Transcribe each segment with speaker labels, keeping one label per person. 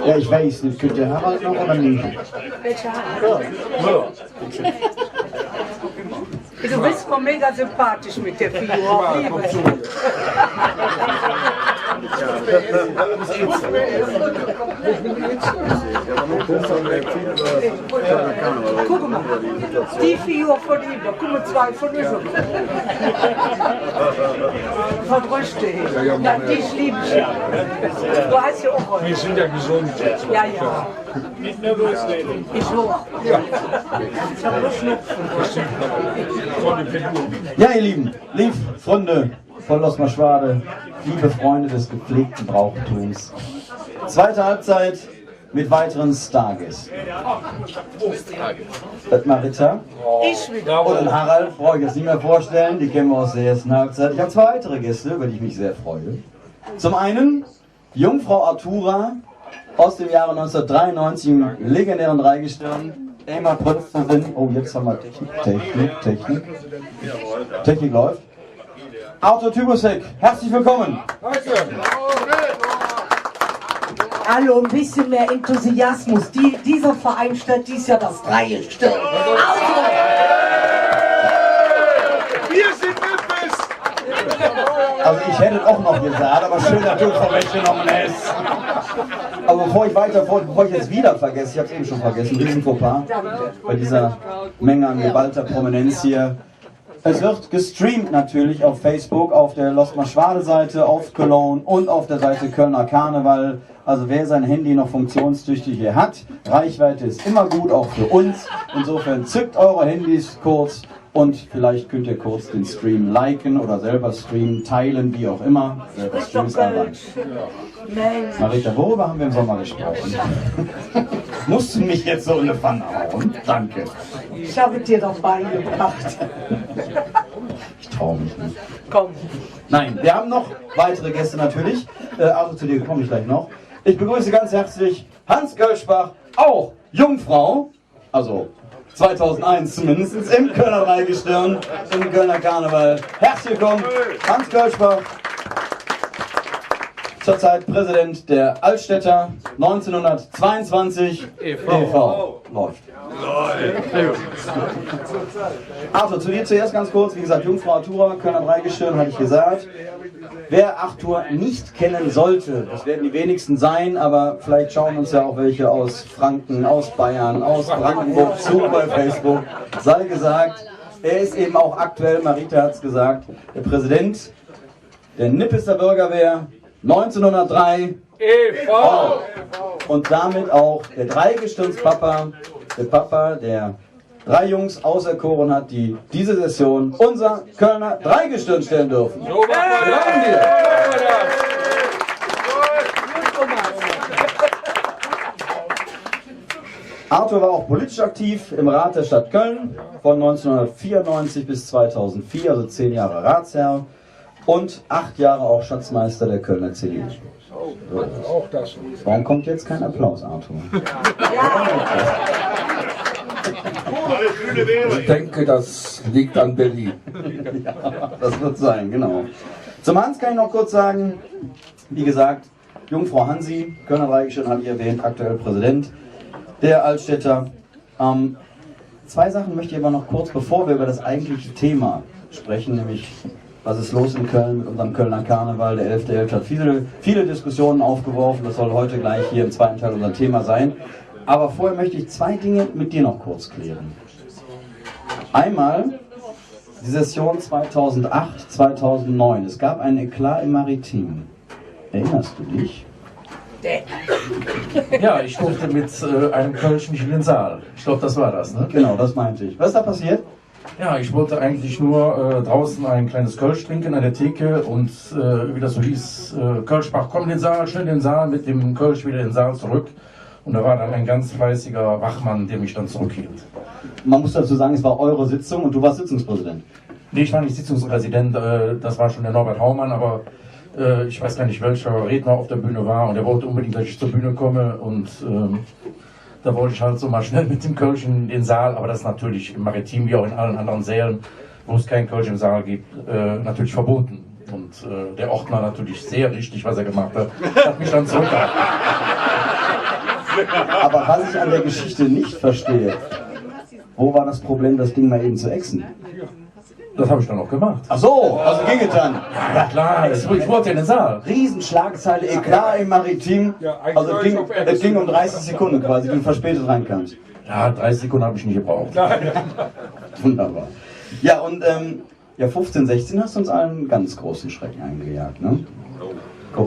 Speaker 1: Ja, ich weiß nicht, könnt ihr Harald noch oder nicht?
Speaker 2: Welcher Harald? Du bist mir mega sympathisch mit der Figur. Guck mal, die Figur von ihm, da kommen zwei von uns. Verdrüschte hin. Ja, dich liebe ich ja. Du heißt ja auch heute.
Speaker 3: Wir sind ja gesund.
Speaker 2: Ja, ja.
Speaker 3: Nicht nervös reden.
Speaker 2: Ich auch.
Speaker 3: Ja.
Speaker 2: Ich habe nur Schnupfen.
Speaker 1: Ja, ihr Lieben, liebe Freunde von Los Maschwade, liebe Freunde des gepflegten Brauchtums. Zweite Halbzeit mit weiteren Stargästen. Das Marita
Speaker 2: Ich wieder.
Speaker 1: und den Harald brauche ich jetzt nicht mehr vorstellen, die kennen wir aus der ersten Halbzeit. Ich habe zwei weitere Gäste, über die ich mich sehr freue. Zum einen Jungfrau Artura aus dem Jahre 1993 im legendären Dreigestirn. Emma Prinzerin. Oh, jetzt haben wir Technik läuft. Arthur Tybusek, herzlich willkommen.
Speaker 4: Hallo, ein bisschen mehr Enthusiasmus. Dieser Verein stellt dies Jahr das Dreigestirn.
Speaker 3: Wir sind Nippes!
Speaker 1: Also ich hätte es auch noch gesagt, aber schön, dass du vorweggenommen hast. Aber bevor ich jetzt wieder vergesse, ich habe es eben schon vergessen, Riesenfauxpas bei dieser Menge an geballter Prominenz hier. Es wird gestreamt natürlich auf Facebook, auf der Lost Maschwade Seite, auf Cologne und auf der Seite Kölner Karneval. Also wer sein Handy noch funktionstüchtig hier hat, Reichweite ist immer gut, auch für uns. Insofern zückt eure Handys kurz und vielleicht könnt ihr kurz den Stream liken oder selber streamen, teilen, wie auch immer. Das Stream ist allein. Marita, worüber haben wir im Sommer gesprochen? Musst du mich jetzt so in eine Pfanne hauen? Danke.
Speaker 4: Ich habe dir doch beigebracht.
Speaker 1: Ich traue mich nicht.
Speaker 2: Komm.
Speaker 1: Nein, wir haben noch weitere Gäste natürlich. Also zu dir komme ich gleich noch. Ich begrüße ganz herzlich Hans Kölschbach, auch Jungfrau, also 2001 zumindest, im Kölner Dreigestirn, im Kölner Karneval. Herzlich willkommen, Hans Kölschbach. Zurzeit Präsident der Altstädter, 1922 e.V. Läuft. Arthur, zu dir zuerst ganz kurz. Wie gesagt, Jungfrau Artura, Kölner Dreigestirn, hatte ich gesagt. Wer Arthur nicht kennen sollte, das werden die wenigsten sein, aber vielleicht schauen uns ja auch welche aus Franken, aus Bayern, aus Brandenburg zu bei Facebook. Sei gesagt, er ist eben auch aktuell, Marita hat es gesagt, der Präsident der Nippeser Bürgerwehr 1903 e.V. Und damit auch der Dreigestirnspapa, der Papa, der drei Jungs auserkoren hat, die diese Session unser Kölner Dreigestirn stellen dürfen. So machen wir. Arthur war auch politisch aktiv im Rat der Stadt Köln von 1994 bis 2004, also 10 Jahre Ratsherr und 8 Jahre auch Schatzmeister der Kölner CDU.
Speaker 3: Auch das.
Speaker 1: Warum kommt jetzt kein Applaus, Arthur?
Speaker 5: Ich denke, das liegt an Berlin.
Speaker 1: Ja, das wird sein, genau. Zum Hans kann ich noch kurz sagen, wie gesagt, Jungfrau Hansi, Kölner Dreigestirn habe ich erwähnt, aktuell Präsident der Altstädter. Zwei Sachen möchte ich aber noch kurz, bevor wir über das eigentliche Thema sprechen, nämlich was ist los in Köln mit unserem Kölner Karneval, der 11.11. hat viele Diskussionen aufgeworfen, das soll heute gleich hier im zweiten Teil unser Thema sein. Aber vorher möchte ich zwei Dinge mit dir noch kurz klären. Einmal die Session 2008, 2009. Es gab einen Eklat im Maritim. Erinnerst du dich?
Speaker 6: Ja, ich durfte mit einem Kölsch nicht in den Saal. Ich glaube, das war das, ne?
Speaker 1: Genau, das meinte ich. Was ist da passiert?
Speaker 6: Ja, ich wollte eigentlich nur draußen ein kleines Kölsch trinken an der Theke und wie das so hieß, Kölschbach, komm in den Saal, schnell in den Saal, mit dem Kölsch wieder in den Saal zurück. Und da war dann ein ganz fleißiger Wachmann, der mich dann zurückhielt.
Speaker 1: Man muss dazu sagen, es war eure Sitzung und du warst Sitzungspräsident.
Speaker 6: Nee, ich war nicht Sitzungspräsident, das war schon der Norbert Haumann, aber ich weiß gar nicht, welcher Redner auf der Bühne war und er wollte unbedingt, dass ich zur Bühne komme und da wollte ich halt so mal schnell mit dem Kölsch in den Saal, aber das ist natürlich im Maritim wie auch in allen anderen Sälen, wo es kein Kölsch im Saal gibt, natürlich verboten. Und der Ordner natürlich sehr richtig, was er gemacht hat, hat mich dann zurückgehalten.
Speaker 1: Aber was ich an der Geschichte nicht verstehe, wo war das Problem, das Ding mal eben zu exen?
Speaker 6: Das habe ich dann auch gemacht.
Speaker 1: Ach so, also ging es dann.
Speaker 6: Ja klar, ich wollte in den Saal.
Speaker 1: Riesenschlagzeile, Eklat im Maritim. Also es ging um 30 Sekunden quasi, wenn du verspätet reinkamst.
Speaker 6: Ja, 30 Sekunden habe ich nicht gebraucht.
Speaker 1: Wunderbar. Ja, und ja, 15, 16 hast du uns allen einen ganz großen Schrecken eingejagt, ne?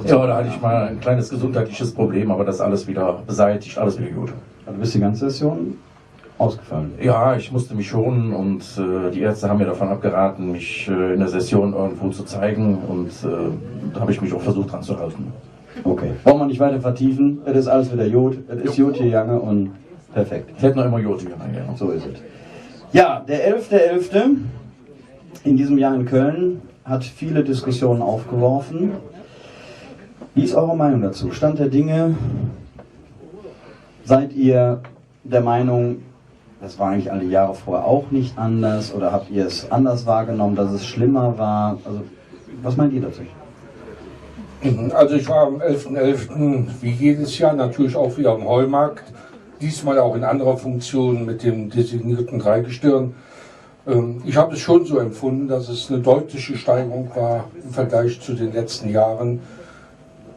Speaker 6: Ja, da hatte ich mal ein kleines gesundheitliches Problem, aber das ist alles wieder beseitigt, alles wieder gut.
Speaker 1: Du bist die ganze Session ausgefallen.
Speaker 6: Ja, ich musste mich schonen und die Ärzte haben mir davon abgeraten, mich in der Session irgendwo zu zeigen und da habe ich mich auch versucht dran zu halten.
Speaker 1: Okay, wollen wir nicht weiter vertiefen, es ist alles wieder Jod, es ist Jod hier Jange und perfekt.
Speaker 6: Ich hätte noch immer Jod gegangen, ja.
Speaker 1: So ist es. Ja, der 11.11. in diesem Jahr in Köln hat viele Diskussionen aufgeworfen. Wie ist eure Meinung dazu? Stand der Dinge? Seid ihr der Meinung, das war eigentlich alle Jahre vorher auch nicht anders? Oder habt ihr es anders wahrgenommen, dass es schlimmer war? Also, was meint ihr dazu?
Speaker 5: Also ich war am 11.11. wie jedes Jahr natürlich auch wieder am Heumarkt. Diesmal auch in anderer Funktion mit dem designierten Dreigestirn. Ich habe es schon so empfunden, dass es eine deutliche Steigerung war im Vergleich zu den letzten Jahren.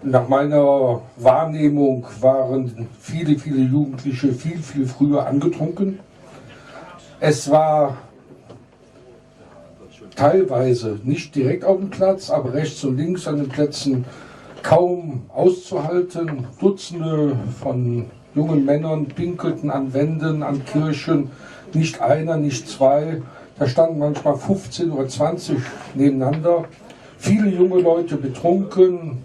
Speaker 5: Nach meiner Wahrnehmung waren viele Jugendliche viel früher angetrunken. Es war teilweise nicht direkt auf dem Platz, aber rechts und links an den Plätzen kaum auszuhalten. Dutzende von jungen Männern pinkelten an Wänden, an Kirchen, nicht einer, nicht zwei. Da standen manchmal 15 oder 20 nebeneinander. Viele junge Leute betrunken,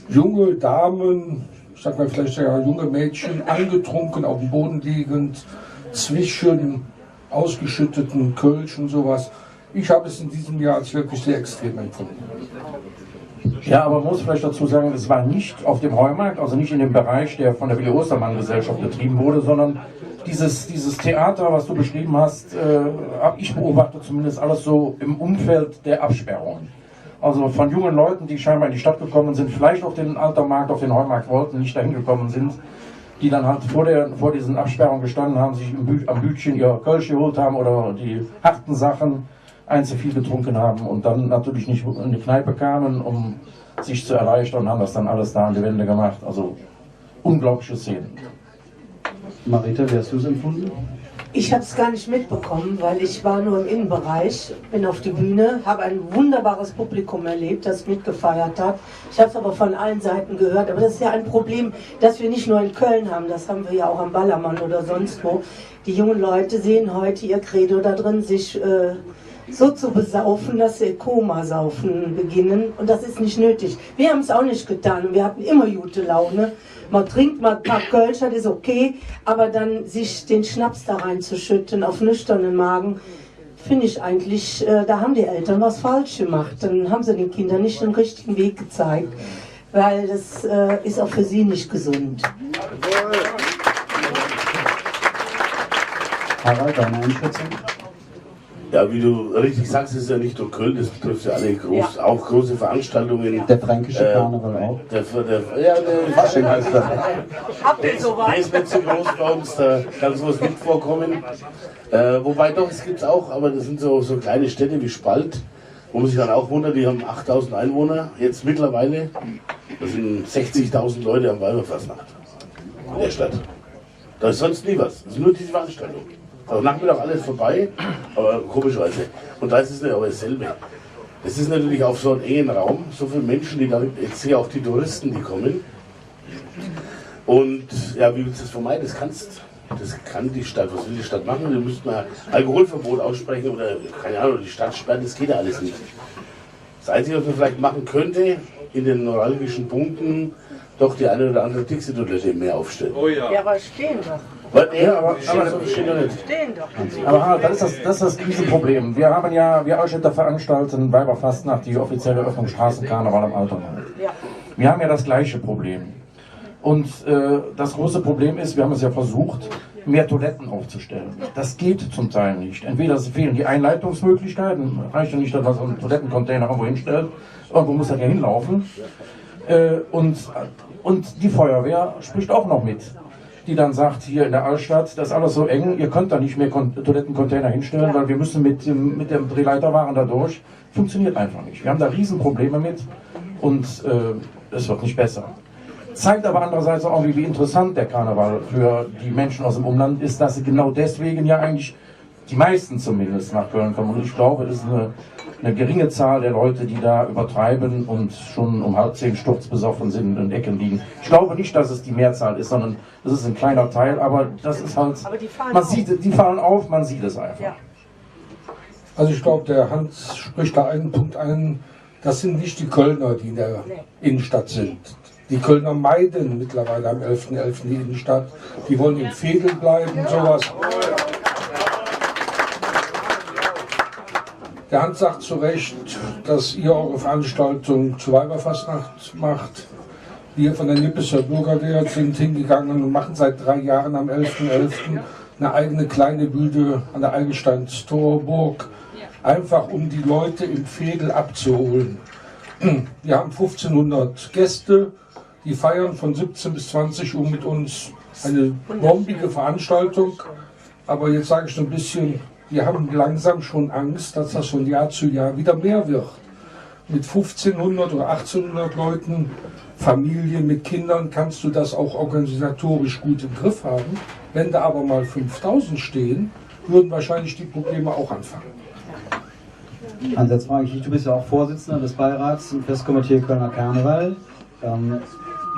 Speaker 5: junge Damen, ich sag mal vielleicht sogar junge Mädchen, angetrunken, auf dem Boden liegend, zwischen ausgeschütteten Kölsch und sowas. Ich habe es in diesem Jahr als wirklich sehr extrem empfunden.
Speaker 6: Ja, aber man muss vielleicht dazu sagen, es war nicht auf dem Heumarkt, also nicht in dem Bereich, der von der Willi Ostermann Gesellschaft betrieben wurde, sondern dieses Theater, was du beschrieben hast, habe ich beobachtet zumindest alles so im Umfeld der Absperrung. Also von jungen Leuten, die scheinbar in die Stadt gekommen sind, vielleicht auf den Altermarkt, auf den Heumarkt wollten, nicht dahin gekommen sind, die dann halt vor diesen Absperrungen gestanden haben, sich am Bütchen ihr Kölsch geholt haben oder die harten Sachen, zu viel getrunken haben und dann natürlich nicht in die Kneipe kamen, um sich zu erleichtern und haben das dann alles da an die Wände gemacht. Also unglaubliche Szenen.
Speaker 1: Marita, wie hast du es empfunden?
Speaker 4: Ich habe es gar nicht mitbekommen, weil ich war nur im Innenbereich, bin auf die Bühne, habe ein wunderbares Publikum erlebt, das mitgefeiert hat. Ich habe es aber von allen Seiten gehört. Aber das ist ja ein Problem, das wir nicht nur in Köln haben, das haben wir ja auch am Ballermann oder sonst wo. Die jungen Leute sehen heute ihr Credo da drin, sich so zu besaufen, dass sie Koma-Saufen beginnen. Und das ist nicht nötig. Wir haben es auch nicht getan. Wir hatten immer gute Laune. Man trinkt mal ein paar Kölsch, das ist okay. Aber dann sich den Schnaps da reinzuschütten auf nüchternen Magen, finde ich eigentlich, da haben die Eltern was falsch gemacht. Dann haben sie den Kindern nicht den richtigen Weg gezeigt. Weil das ist auch für sie nicht gesund.
Speaker 1: Harald, deine Einschätzung?
Speaker 7: Ja, wie du richtig sagst, ist ja nicht nur Köln, das betrifft ja alle auch große Veranstaltungen.
Speaker 1: Der fränkische Karneval auch?
Speaker 7: Der Fasching heißt das.
Speaker 4: Habt ihr sowas?
Speaker 7: Der ist nicht so groß bei uns, da kann sowas nicht vorkommen. Wobei doch, es gibt es auch, aber das sind so kleine Städte wie Spalt, wo man sich dann auch wundert, die haben 8000 Einwohner jetzt mittlerweile. Das sind 60.000 Leute am Weiberfastnacht in der Stadt. Da ist sonst nie was, das ist nur diese Veranstaltung. Also Nachmittag alles vorbei, aber komischerweise. Und da ist es nicht aber dasselbe. Es ist natürlich auf so einem engen Raum, so viele Menschen, die da, jetzt hier auch die Touristen, die kommen. Und ja, wie willst du das vermeiden? Das kann die Stadt, was will die Stadt machen? Wir müssten mal Alkoholverbot aussprechen oder, keine Ahnung, die Stadt sperren, das geht ja alles nicht. Das Einzige, was man vielleicht machen könnte, in den neuralgischen Punkten, doch die eine oder andere Dixie-Toilette mehr aufstellen.
Speaker 3: Oh ja.
Speaker 4: Ja, aber stehen doch.
Speaker 7: Aber stehen doch nicht.
Speaker 4: Stehen doch.
Speaker 6: Aber das ist das Riesenproblem. Wir haben ja, wir Altstädter veranstalten Weiberfastnacht, die offizielle Öffnung Straßenkarneval am Altermarkt.
Speaker 4: Ja.
Speaker 6: Wir haben ja das gleiche Problem. Und das große Problem ist, wir haben es ja versucht, mehr Toiletten aufzustellen. Das geht zum Teil nicht. Entweder fehlen die Einleitungsmöglichkeiten, reicht ja nicht, dass man so einen Toilettencontainer irgendwo hinstellt, irgendwo muss er ja hinlaufen. Und die Feuerwehr spricht auch noch mit. die dann sagt, hier in der Altstadt, das ist alles so eng, ihr könnt da nicht mehr Toilettencontainer hinstellen, weil wir müssen mit dem Drehleiterwagen da durch. Funktioniert einfach nicht. Wir haben da Riesenprobleme mit und es wird nicht besser. Zeigt aber andererseits auch, wie interessant der Karneval für die Menschen aus dem Umland ist, dass sie genau deswegen ja eigentlich, die meisten zumindest, nach Köln kommen. Und ich glaube, es ist eine geringe Zahl der Leute, die da übertreiben und schon um 9:30 sturzbesoffen sind und in Ecken liegen. Ich glaube nicht, dass es die Mehrzahl ist, sondern das ist ein kleiner Teil, aber das ist halt, man sieht, die fallen auf, man sieht es einfach.
Speaker 2: Ja.
Speaker 5: Also ich glaube, der Hans spricht da einen Punkt an, das sind nicht die Kölner, die in der Innenstadt sind. Die Kölner meiden mittlerweile am 11.11. die Innenstadt. Die wollen im Veedel bleiben, sowas. Der Hans sagt zu Recht, dass ihr eure Veranstaltung zur Weiberfastnacht macht. Wir von der Nippeser Bürgerwehr sind hingegangen und machen seit 3 Jahren am 11.11. eine eigene kleine Bühne an der Eigelsteinstorburg. Einfach um die Leute im Veedel abzuholen. Wir haben 1500 Gäste, die feiern von 17 bis 20 Uhr mit uns eine bombige Veranstaltung. Aber jetzt sage ich so ein bisschen, wir haben langsam schon Angst, dass das von Jahr zu Jahr wieder mehr wird. Mit 1500 oder 1800 Leuten, Familien mit Kindern, kannst du das auch organisatorisch gut im Griff haben. Wenn da aber mal 5000 stehen, würden wahrscheinlich die Probleme auch anfangen.
Speaker 1: Hans, jetzt frage ich dich, du bist ja auch Vorsitzender des Beirats im Festkomitee Kölner Karneval.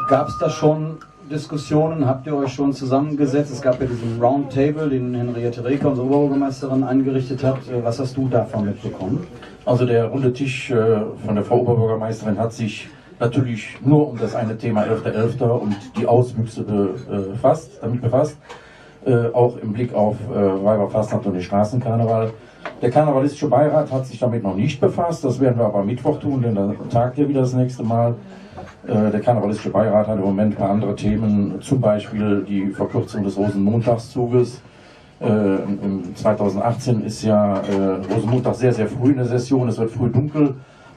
Speaker 1: Gab es da schon Diskussionen? Habt ihr euch schon zusammengesetzt? Es gab ja diesen Roundtable, den Henriette Reker, unsere Oberbürgermeisterin, eingerichtet hat. Was hast du davon mitbekommen?
Speaker 6: Also der runde Tisch von der Frau Oberbürgermeisterin hat sich natürlich nur um das eine Thema 11.11. und die Auswüchse damit befasst. Auch im Blick auf Weiberfastnacht und den Straßenkarneval. Der Karnevalistische Beirat hat sich damit noch nicht befasst, das werden wir aber am Mittwoch tun, denn da tagt ja wieder das nächste Mal. Der Karnevalistische Beirat hat im Moment ein paar andere Themen, zum Beispiel die Verkürzung des Rosenmontagszuges. 2018 ist ja Rosenmontag sehr, sehr früh in der Session, es wird früh dunkel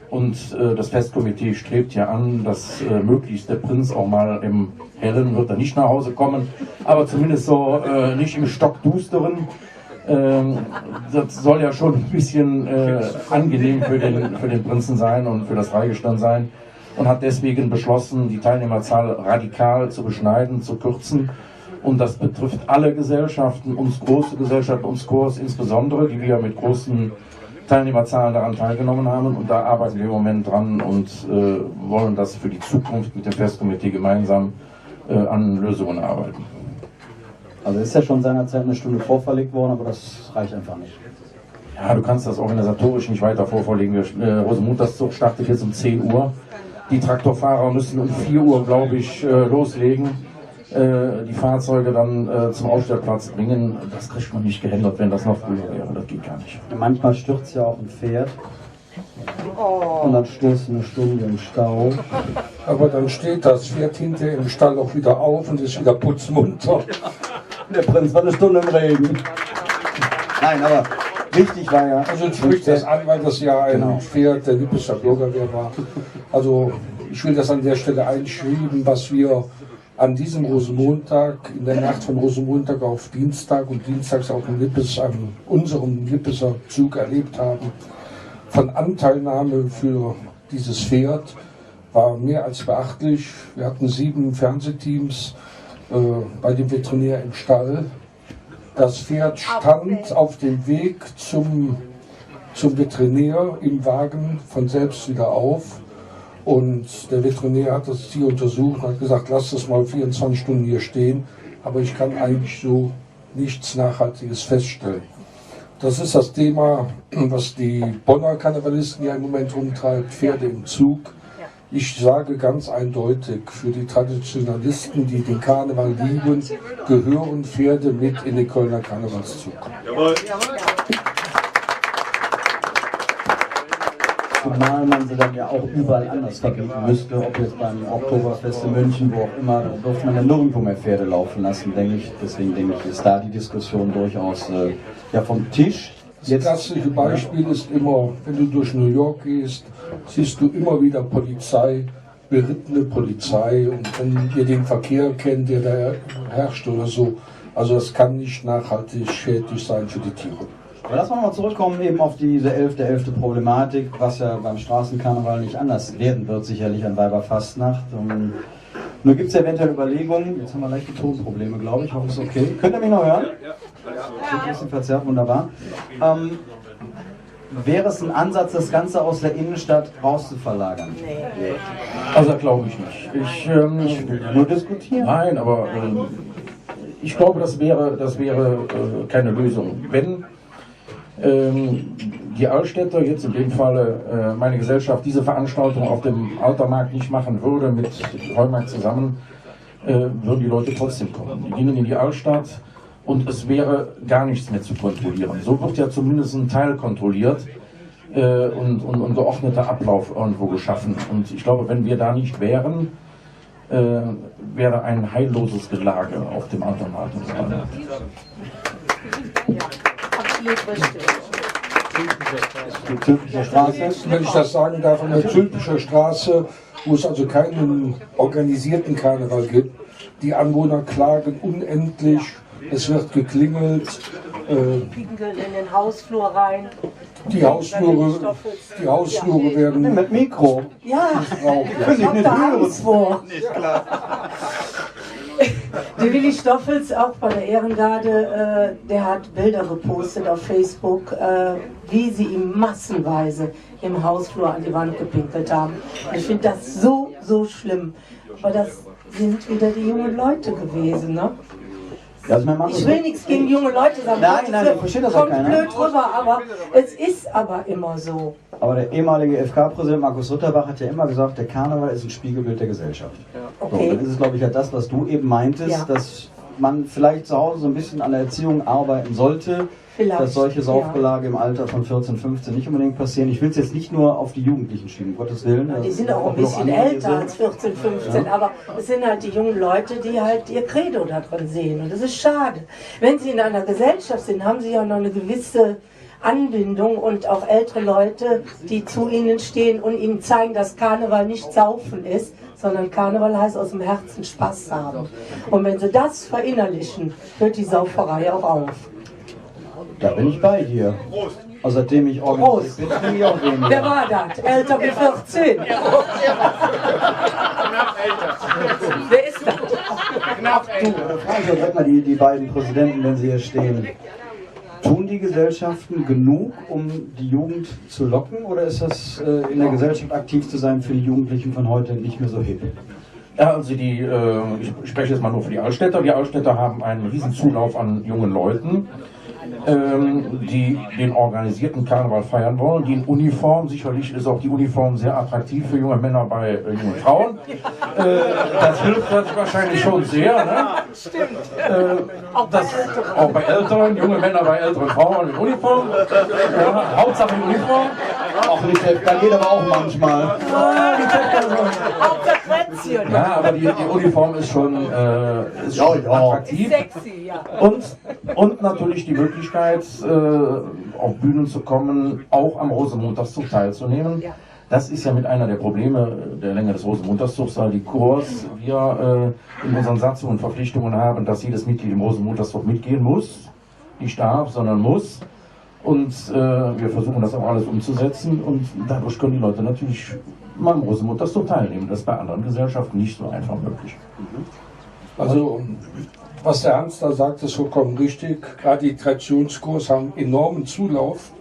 Speaker 6: und das Festkomitee strebt ja an, dass möglichst der Prinz auch mal im Hellen, wird er nicht nach Hause kommen, aber zumindest so nicht im Stockdusteren. Das soll ja schon ein bisschen angenehm für den Prinzen sein und für das Dreigestirn sein und hat deswegen beschlossen, die Teilnehmerzahl radikal zu beschneiden, zu kürzen. Und das betrifft alle Gesellschaften, uns große Gesellschaften, uns Chors insbesondere, die wir mit großen Teilnehmerzahlen daran teilgenommen haben. Und da arbeiten wir im Moment dran und wollen das für die Zukunft mit dem Festkomitee gemeinsam an Lösungen arbeiten.
Speaker 1: Also ist ja schon seinerzeit eine Stunde vorverlegt worden, aber das reicht einfach nicht.
Speaker 6: Ja, du kannst das organisatorisch nicht weiter vorverlegen. Rosenmontagszug startet jetzt um 10 Uhr. Die Traktorfahrer müssen um 4 Uhr, glaube ich, loslegen. Die Fahrzeuge dann zum Aufstellplatz bringen. Das kriegt man nicht gehandelt, wenn das noch früher wäre. Das geht gar nicht.
Speaker 1: Manchmal stürzt ja auch ein Pferd. Und dann stehst du eine Stunde im Stau.
Speaker 5: Aber dann steht das Pferd hinterher im Stall auch wieder auf und ist wieder putzmunter.
Speaker 1: Der Prinz war eine Stunde im Regen. Nein, aber wichtig war ja...
Speaker 5: Also spricht das an, weil das ja ein Pferd der Nippeser Bürgerwehr war. Also ich will das an der Stelle einschreiben, was wir an diesem Rosenmontag, in der Nacht von Rosenmontag auf Dienstag und dienstags auch in Nippes, an unserem Nippeser Zug erlebt haben. Von Anteilnahme für dieses Pferd war mehr als beachtlich. Wir hatten 7 Fernsehteams bei dem Veterinär im Stall. Das Pferd stand auf dem Weg zum Veterinär im Wagen von selbst wieder auf. Und der Veterinär hat das Tier untersucht und hat gesagt, lass das mal 24 Stunden hier stehen. Aber ich kann eigentlich so nichts Nachhaltiges feststellen. Das ist das Thema, was die Bonner Karnevalisten ja im Moment umtreibt, Pferde im Zug. Ich sage ganz eindeutig, für die Traditionalisten, die den Karneval lieben, gehören Pferde mit in den Kölner Karnevalszug.
Speaker 3: Jawohl.
Speaker 1: Zumal man sie dann ja auch überall anders verbieten müsste, ob jetzt beim Oktoberfest in München, wo auch immer, da durfte man ja nirgendwo mehr Pferde laufen lassen, denke ich. Deswegen denke ich, ist da die Diskussion durchaus vom Tisch.
Speaker 5: Das klassische Beispiel ist immer, wenn du durch New York gehst, siehst du immer wieder Polizei berittene Polizei und wenn ihr den Verkehr kennt, der da herrscht oder so, also das kann nicht nachhaltig schädlich sein für die Tiere.
Speaker 1: Aber lass mal zurückkommen eben auf diese 11.11. Problematik, was ja beim Straßenkarneval nicht anders werden wird, sicherlich an Weiberfastnacht. Nur gibt es eventuell Überlegungen, jetzt haben wir leichte Tonprobleme, glaube ich, hoffe es ist okay. Könnt ihr mich noch hören? Ja. Ein bisschen verzerrt, wunderbar. Wäre es ein Ansatz, das Ganze aus der Innenstadt rauszuverlagern?
Speaker 2: Nee.
Speaker 6: Also glaube ich nicht. Ich will
Speaker 1: nur diskutieren.
Speaker 6: Nein, aber ich glaube, das wäre keine Lösung. Wenn die Altstädter, jetzt in dem Falle meine Gesellschaft, diese Veranstaltung auf dem Altermarkt nicht machen würde, mit Heumarkt zusammen, würden die Leute trotzdem kommen. Die gingen in die Altstadt und es wäre gar nichts mehr zu kontrollieren. So wird ja zumindest ein Teil kontrolliert und geordneter Ablauf irgendwo geschaffen. Und ich glaube, wenn wir da nicht wären, wäre ein heilloses Gelage auf dem Altermarkt.
Speaker 1: Die Zülpicher Straße.
Speaker 5: Wenn ich das sagen darf, an der Zülpicher Straße, wo es also keinen organisierten Karneval gibt, die Anwohner klagen unendlich, es wird geklingelt.
Speaker 4: Pinkeln in den Hausflur rein.
Speaker 5: Die Hausflure werden
Speaker 1: Mit Mikro.
Speaker 4: Ja,
Speaker 1: Können
Speaker 4: ich
Speaker 1: Sie
Speaker 4: hab
Speaker 1: nicht
Speaker 4: da
Speaker 1: hören?
Speaker 4: Angst vor. Der Willi Stoffels, auch bei der Ehrengarde, der hat Bilder gepostet auf Facebook, wie sie ihm massenweise im Hausflur an die Wand gepinkelt haben. Und ich finde das so schlimm. Aber das sind wieder die jungen Leute gewesen, ne?
Speaker 1: Ja, also mein Mann
Speaker 4: Ich will nichts gegen junge Leute sagen.
Speaker 1: Nein, ich verstehe das auch
Speaker 4: kommt
Speaker 1: keiner.
Speaker 4: blöd rüber, aber es ist aber immer so.
Speaker 1: Aber der ehemalige FK-Präsident Markus Rutterbach hat ja immer gesagt, der Karneval ist ein Spiegelbild der Gesellschaft. So,
Speaker 4: Okay.
Speaker 1: dann ist es, glaube ich, ja das, was du eben meintest,
Speaker 4: Ja.
Speaker 1: dass man vielleicht zu Hause so ein bisschen an der Erziehung arbeiten sollte,
Speaker 4: Vielleicht,
Speaker 1: dass solche Saufgelage im Alter von 14, 15 nicht unbedingt passieren. Ich will es jetzt nicht nur auf die Jugendlichen schieben, um Gottes Willen.
Speaker 4: Die
Speaker 1: Das
Speaker 4: sind
Speaker 1: ist
Speaker 4: auch ein
Speaker 1: noch
Speaker 4: bisschen
Speaker 1: andere, die
Speaker 4: älter
Speaker 1: sind-
Speaker 4: als 14, 15, aber es sind halt die jungen Leute, die halt ihr Credo da drin sehen. Und das ist schade. Wenn sie in einer Gesellschaft sind, haben sie ja noch eine gewisse Anbindung und auch ältere Leute, die zu ihnen stehen und ihnen zeigen, dass Karneval nicht Saufen ist, sondern Karneval heißt aus dem Herzen Spaß haben. Und wenn sie das verinnerlichen, hört die Sauferei auch auf.
Speaker 1: Da bin ich bei dir. Außerdem ich organisiert bin, bin ich auch weniger.
Speaker 4: Wer war das? Älter wie 14? Wer ist das?
Speaker 1: Da frage ich direkt mal die beiden Präsidenten, wenn sie hier stehen. Tun die Gesellschaften genug, um die Jugend zu locken, oder ist das in der Gesellschaft aktiv zu sein für die Jugendlichen von heute nicht mehr so hip?
Speaker 6: Ja, also ich spreche jetzt mal nur für die Altstädter. Die Altstädter haben einen riesen Zulauf an jungen Leuten, die den organisierten Karneval feiern wollen, die in Uniform, sicherlich ist auch die Uniform sehr attraktiv für junge Männer bei jungen Frauen. Das hilft das wahrscheinlich schon sehr. Ne? Auch bei Älteren, junge Männer bei älteren Frauen in Uniform. Ja, Hauptsache in Uniform.
Speaker 1: Auch nicht, da geht aber auch manchmal.
Speaker 2: Hauptsache Kränzchen.
Speaker 6: Ja, aber die Uniform ist schon, schon attraktiv.
Speaker 2: Sexy, ja.
Speaker 6: Und natürlich die Möglichkeit, auf Bühnen zu kommen, auch am Rosenmontagszug teilzunehmen.
Speaker 2: Ja.
Speaker 6: Das ist ja mit einer der Probleme der Länge des Rosenmontagszugs, weil die Chors wir in unseren Satzungen und Verpflichtungen haben, dass jedes Mitglied im Rosenmontagszug mitgehen muss. Nicht darf, sondern muss. Und wir versuchen das auch alles umzusetzen und dadurch können die Leute natürlich mal im Rosenmontagszug teilnehmen. Das ist bei anderen Gesellschaften nicht so einfach möglich.
Speaker 5: Also, was der Hans da sagt, ist vollkommen richtig. Gerade die Traditionskurs haben enormen Zulauf.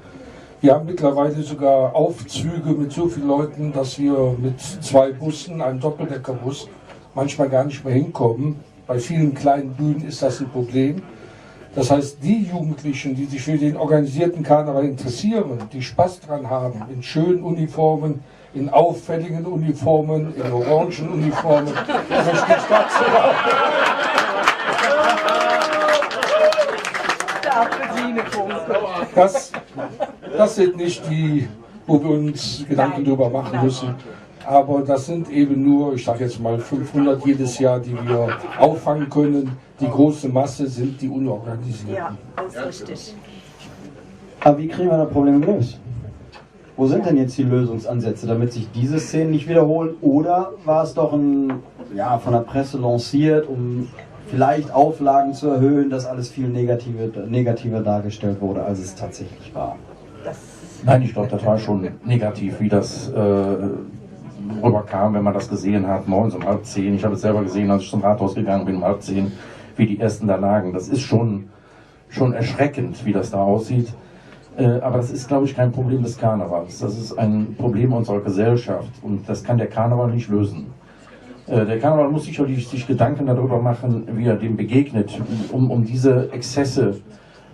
Speaker 5: Wir haben mittlerweile sogar Aufzüge mit so vielen Leuten, dass wir mit 2 Bussen, einem Doppeldeckerbus, manchmal gar nicht mehr hinkommen. Bei vielen kleinen Bühnen ist das ein Problem. Das heißt, die Jugendlichen, die sich für den organisierten Karneval interessieren, die Spaß dran haben, in schönen Uniformen, in auffälligen Uniformen, in orangen Uniformen, richtig dazu. Das sind nicht die, wo wir uns Gedanken drüber machen müssen. Aber das sind eben nur, ich sage jetzt mal 500 jedes Jahr, die wir auffangen können. Die große Masse sind die Unorganisierten.
Speaker 2: Ja, das ist richtig.
Speaker 1: Aber wie kriegen wir das Problem gelöst? Wo sind denn jetzt die Lösungsansätze, damit sich diese Szenen nicht wiederholen? Oder war es doch von der Presse lanciert, um vielleicht Auflagen zu erhöhen, dass alles viel negativer dargestellt wurde, als es tatsächlich war?
Speaker 6: Nein, ich glaube, das war schon negativ, wie das rüberkam, wenn man das gesehen hat, morgens um 9:30. Ich habe es selber gesehen, als ich zum Rathaus gegangen bin, um 9:30, wie die ersten da lagen. Das ist schon erschreckend, wie das da aussieht. Aber das ist, glaube ich, kein Problem des Karnevals. Das ist ein Problem unserer Gesellschaft und das kann der Karneval nicht lösen. Der Karneval muss sicherlich sich Gedanken darüber machen, wie er dem begegnet, um diese Exzesse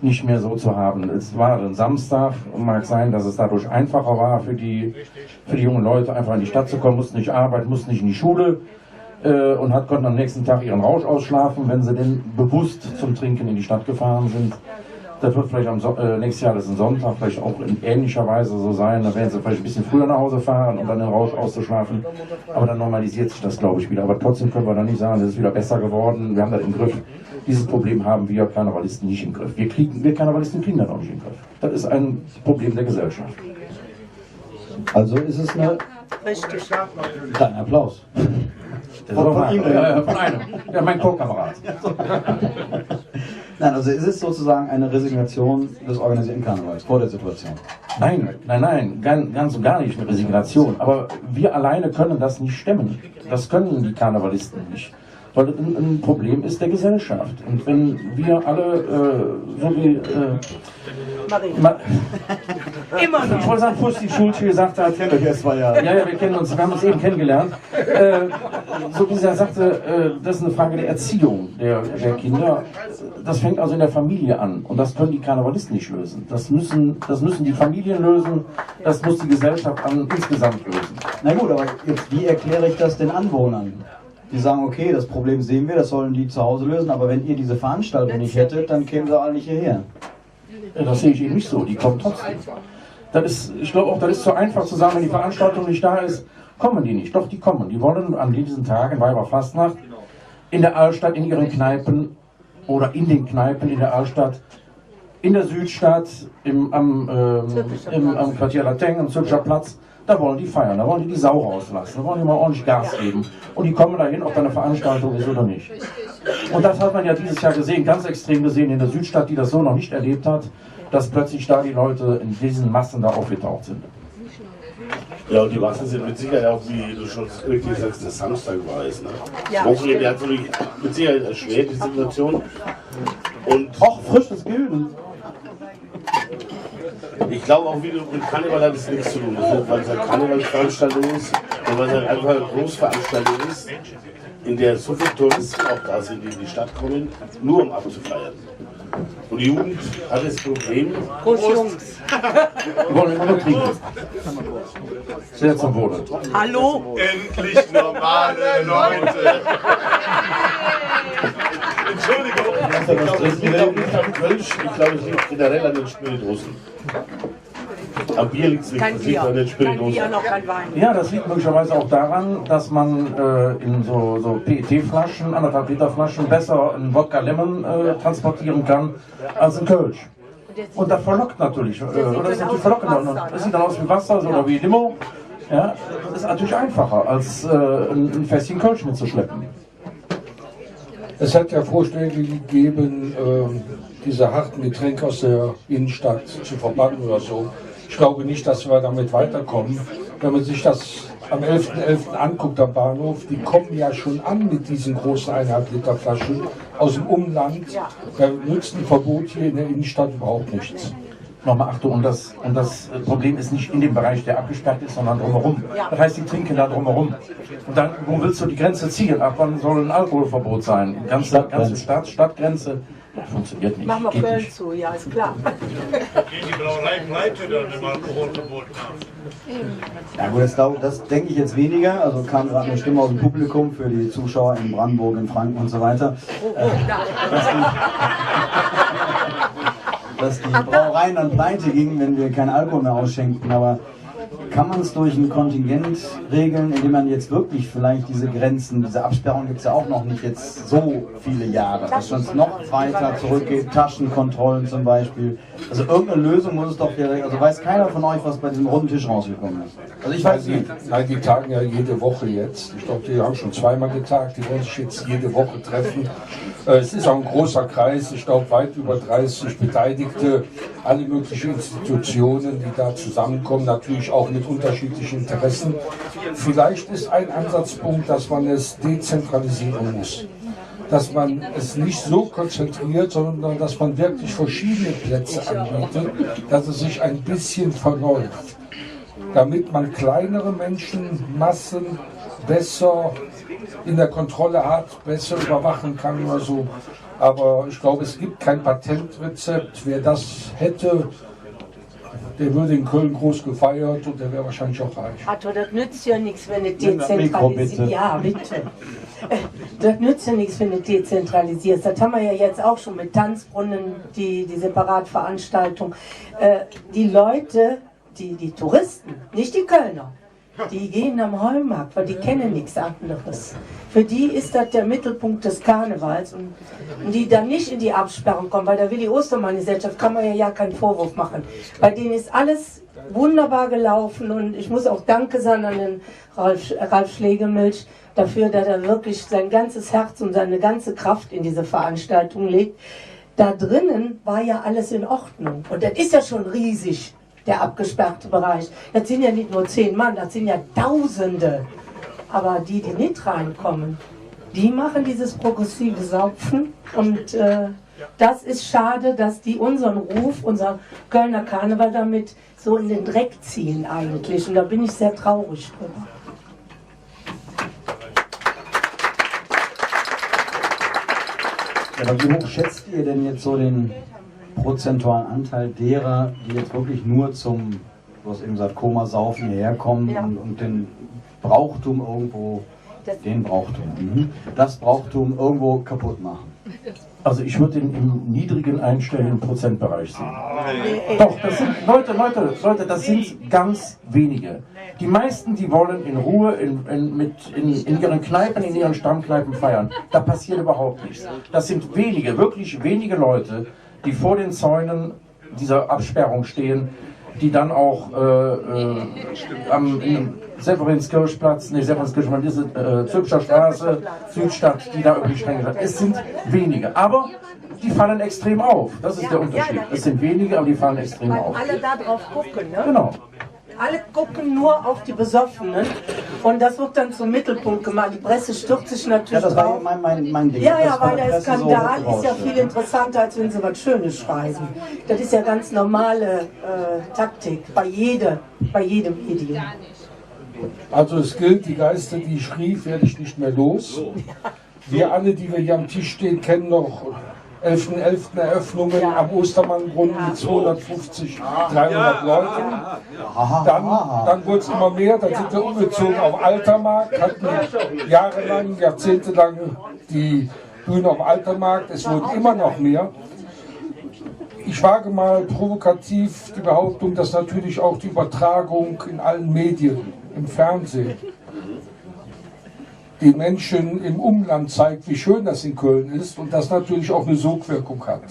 Speaker 6: nicht mehr so zu haben. Es war ein Samstag, mag sein, dass es dadurch einfacher war für die jungen Leute, einfach in die Stadt zu kommen, mussten nicht arbeiten, mussten nicht in die Schule und konnten am nächsten Tag ihren Rausch ausschlafen, wenn sie denn bewusst zum Trinken in die Stadt gefahren sind. Das wird vielleicht nächstes Jahr, das ist ein Sonntag, vielleicht auch in ähnlicher Weise so sein. Da werden sie vielleicht ein bisschen früher nach Hause fahren, um dann den Rausch auszuschlafen. Aber dann normalisiert sich das, glaube ich, wieder. Aber trotzdem können wir dann nicht sagen, das ist wieder besser geworden. Wir haben das im Griff. Dieses Problem haben wir Karnevalisten nicht im Griff. Wir Karnevalisten kriegen das auch nicht im Griff. Das ist ein Problem der Gesellschaft.
Speaker 1: Also ist es eine...
Speaker 2: Richtig.
Speaker 1: Kleiner Applaus.
Speaker 6: Von ihm, von einem. Ja, mein Co-Kamerad.
Speaker 1: Nein, also ist es sozusagen eine Resignation des organisierten Karnevals vor der Situation?
Speaker 6: Nein, ganz und gar nicht eine Resignation. Aber wir alleine können das nicht stemmen. Das können die Karnevalisten nicht. Weil es ein Problem ist der Gesellschaft. Und wenn wir alle, so wie...
Speaker 2: Immer noch.
Speaker 6: Ich wollte sagen, Pusti Schulze gesagt hat...
Speaker 1: Kennt euch erst 2 Jahre.
Speaker 6: Ja, wir kennen uns, wir haben uns eben kennengelernt. So wie er sagte, das ist eine Frage der Erziehung der Kinder. Das fängt also in der Familie an und das können die Karnevalisten nicht lösen. Das müssen die Familien lösen, das muss die Gesellschaft insgesamt lösen.
Speaker 1: Na gut, aber jetzt, wie erkläre ich das den Anwohnern? Die sagen, okay, das Problem sehen wir, das sollen die zu Hause lösen, aber wenn ihr diese Veranstaltung nicht hättet, dann kämen sie alle nicht hierher.
Speaker 6: Das sehe ich eben nicht so, die kommen trotzdem. Ich glaube auch, das ist zu einfach zu sagen, wenn die Veranstaltung nicht da ist, kommen die nicht. Doch, die kommen. Die wollen an diesen Tagen, Weiberfastnacht, in der Altstadt, in ihren Kneipen oder in den Kneipen in der Altstadt, in der Südstadt, am Quartier Lateng, am Zürcher Platz, da wollen die feiern, da wollen die Sau rauslassen, da wollen die mal ordentlich Gas geben. Und die kommen dahin, ob da eine Veranstaltung ist oder nicht. Und das hat man ja dieses Jahr gesehen, ganz extrem gesehen in der Südstadt, die das so noch nicht erlebt hat, dass plötzlich da die Leute in diesen Massen da aufgetaucht sind.
Speaker 7: Ja, und die Massen sind mit Sicherheit auch, wie du schon richtig sagst, der Samstag war es. Ne?
Speaker 2: Ja.
Speaker 7: Wochenende hat natürlich mit Sicherheit erschwert die Situation. Und
Speaker 1: Och, frisches Gilden.
Speaker 7: ich glaube auch, wie du mit Karneval hat es nichts zu tun. Das ist, weil es eine Karnevalsveranstaltung ist und weil es halt einfach eine Großveranstaltung ist, in der so viele Touristen auch da sind, die in die Stadt kommen, nur um abzufeiern. Und die Jugend hat das Problem.
Speaker 2: Prost, Jungs.
Speaker 6: Die wollen immer nur trinken. Sehr zum Wohle.
Speaker 2: Hallo?
Speaker 3: Endlich normale Leute. Entschuldigung.
Speaker 7: Das liegt auch nicht am Kölsch, ich glaube, es liegt generell an den Spirituosen. Am Bier liegt es nicht,
Speaker 2: Kein
Speaker 7: es liegt an
Speaker 2: Bier.
Speaker 7: den
Speaker 2: Kein
Speaker 7: Spirituosen.
Speaker 2: Bier, noch kein Wein.
Speaker 6: Ja, das liegt möglicherweise auch daran, dass man in so PET-Flaschen, 1,5 Liter Flaschen, besser einen Wodka Lemon transportieren kann als ein Kölsch. Und das verlockt natürlich. Oder das ist natürlich verlockend. Das sieht dann aus wie Wasser oder wie Limo. Ja, das ist natürlich einfacher, als ein Fässchen Kölsch mitzuschleppen.
Speaker 5: Es hat ja Vorschläge gegeben, diese harten Getränke aus der Innenstadt zu verbannen oder so. Ich glaube nicht, dass wir damit weiterkommen. Wenn man sich das am 11.11. anguckt am Bahnhof, die kommen ja schon an mit diesen großen 1,5 Liter Flaschen aus dem Umland. Da nützt ein Verbot hier in der Innenstadt überhaupt nichts.
Speaker 6: Nochmal Achtung, und das Problem ist nicht in dem Bereich, der abgesperrt ist, sondern drumherum. Das heißt, die trinken da drumherum. Und dann, wo willst du die Grenze ziehen? Ab wann soll ein Alkoholverbot sein? Die ganze Stadtgrenze, das funktioniert nicht.
Speaker 2: Machen wir
Speaker 6: Geht
Speaker 2: Köln
Speaker 6: nicht.
Speaker 2: zu, ja, ist klar.
Speaker 3: Gehen die Brauerei pleite dann im Alkoholverbot nach?
Speaker 1: Ja gut, das denke ich jetzt weniger. Also kam gerade eine Stimme aus dem Publikum für die Zuschauer in Brandenburg, in Franken und so weiter. Dass die Brauereien dann pleite gingen, wenn wir keinen Alkohol mehr ausschenkten. Aber Kann man es durch ein Kontingent regeln, indem man jetzt wirklich vielleicht diese Grenzen, diese Absperrung gibt es ja auch noch nicht jetzt so viele Jahre, dass man es noch weiter zurückgeht, Taschenkontrollen zum Beispiel. Also irgendeine Lösung muss es doch hier, also weiß keiner von euch, was bei diesem runden Tisch rausgekommen ist. Also ich weiß nicht.
Speaker 5: Nein, die tagen ja jede Woche jetzt. Ich glaube, die haben schon zweimal getagt, die wollen sich jetzt jede Woche treffen. Es ist auch ein großer Kreis, ich glaube weit über 30 Beteiligte, alle möglichen Institutionen, die da zusammenkommen, natürlich auch mit unterschiedlichen Interessen. Vielleicht ist ein Ansatzpunkt, dass man es dezentralisieren muss. Dass man es nicht so konzentriert, sondern dass man wirklich verschiedene Plätze anbietet, dass es sich ein bisschen verläuft. Damit man kleinere Menschenmassen besser in der Kontrolle hat, besser überwachen kann oder so. Aber ich glaube, es gibt kein Patentrezept. Wer das hätte, der würde in Köln groß gefeiert und der wäre wahrscheinlich auch reich.
Speaker 4: Arthur, das nützt ja nichts, wenn es dezentralisiert. Ja, bitte. Das nützt ja nichts, wenn es dezentralisiert. Das haben wir ja jetzt auch schon mit Tanzbrunnen, die Separatveranstaltung. Die Leute, die Touristen, nicht die Kölner, die gehen am Heumarkt, weil die kennen nichts anderes. Für die ist das der Mittelpunkt des Karnevals und die dann nicht in die Absperrung kommen, weil der Willi Ostermann Gesellschaft kann man ja keinen Vorwurf machen. Bei denen ist alles wunderbar gelaufen und ich muss auch Danke sagen an den Ralf Schlegelmilch dafür, dass er wirklich sein ganzes Herz und seine ganze Kraft in diese Veranstaltung legt. Da drinnen war ja alles in Ordnung und das ist ja schon riesig. Der abgesperrte Bereich. Das sind ja nicht nur 10 Mann, das sind ja Tausende. Aber die nicht reinkommen, die machen dieses progressive Saufen. Und das ist schade, dass die unseren Ruf, unser Kölner Karneval damit so in den Dreck ziehen eigentlich. Und da bin ich sehr traurig drüber.
Speaker 1: Ja, aber wie hoch schätzt ihr denn jetzt so den prozentualen Anteil derer, die jetzt wirklich nur zum, du hast eben gesagt, Komasaufen hierher kommen und den Brauchtum irgendwo, das Brauchtum irgendwo kaputt machen?
Speaker 6: Also ich würde den im niedrigen einstelligen Prozentbereich sehen. Doch, das sind Leute, das sind ganz wenige. Die meisten, die wollen in Ruhe in ihren Kneipen, in ihren Stammkneipen feiern. Da passiert überhaupt nichts. Das sind wenige, wirklich wenige Leute, die vor den Zäunen dieser Absperrung stehen, die dann auch am Severinskirchplatz, Zülpicher Straße, Südstadt, die da über die Stränge sind. Es sind wenige, aber die fallen extrem auf. Das ist der Unterschied. Es sind wenige, aber die fallen extrem auf.
Speaker 4: Weil alle da drauf gucken, ne?
Speaker 6: Genau.
Speaker 4: Alle gucken nur auf die Besoffenen und das wird dann zum Mittelpunkt gemacht. Die Presse stürzt sich natürlich
Speaker 1: Ja, das war
Speaker 4: drauf.
Speaker 1: mein Ding.
Speaker 4: Ja,
Speaker 1: Das
Speaker 4: weil der
Speaker 1: Presse
Speaker 4: Skandal
Speaker 1: so
Speaker 4: ist ja viel interessanter, als wenn sie was Schönes schreiben. Das ist ja ganz normale Taktik bei jedem Medium.
Speaker 5: Also es gilt, die Geister, die ich rief, werde ich nicht mehr los. Wir alle, die wir hier am Tisch stehen, kennen noch 11.11. Eröffnungen am Ostermannbrunnen mit 250, 300 Leuten. Dann wurde es immer mehr, dann sind wir umgezogen auf Altermarkt, hatten jahrelang, jahrzehntelang die Bühne auf Altermarkt, es wurden immer noch mehr. Ich wage mal provokativ die Behauptung, dass natürlich auch die Übertragung in allen Medien, im Fernsehen, den Menschen im Umland zeigt, wie schön das in Köln ist und das natürlich auch eine Sogwirkung hat.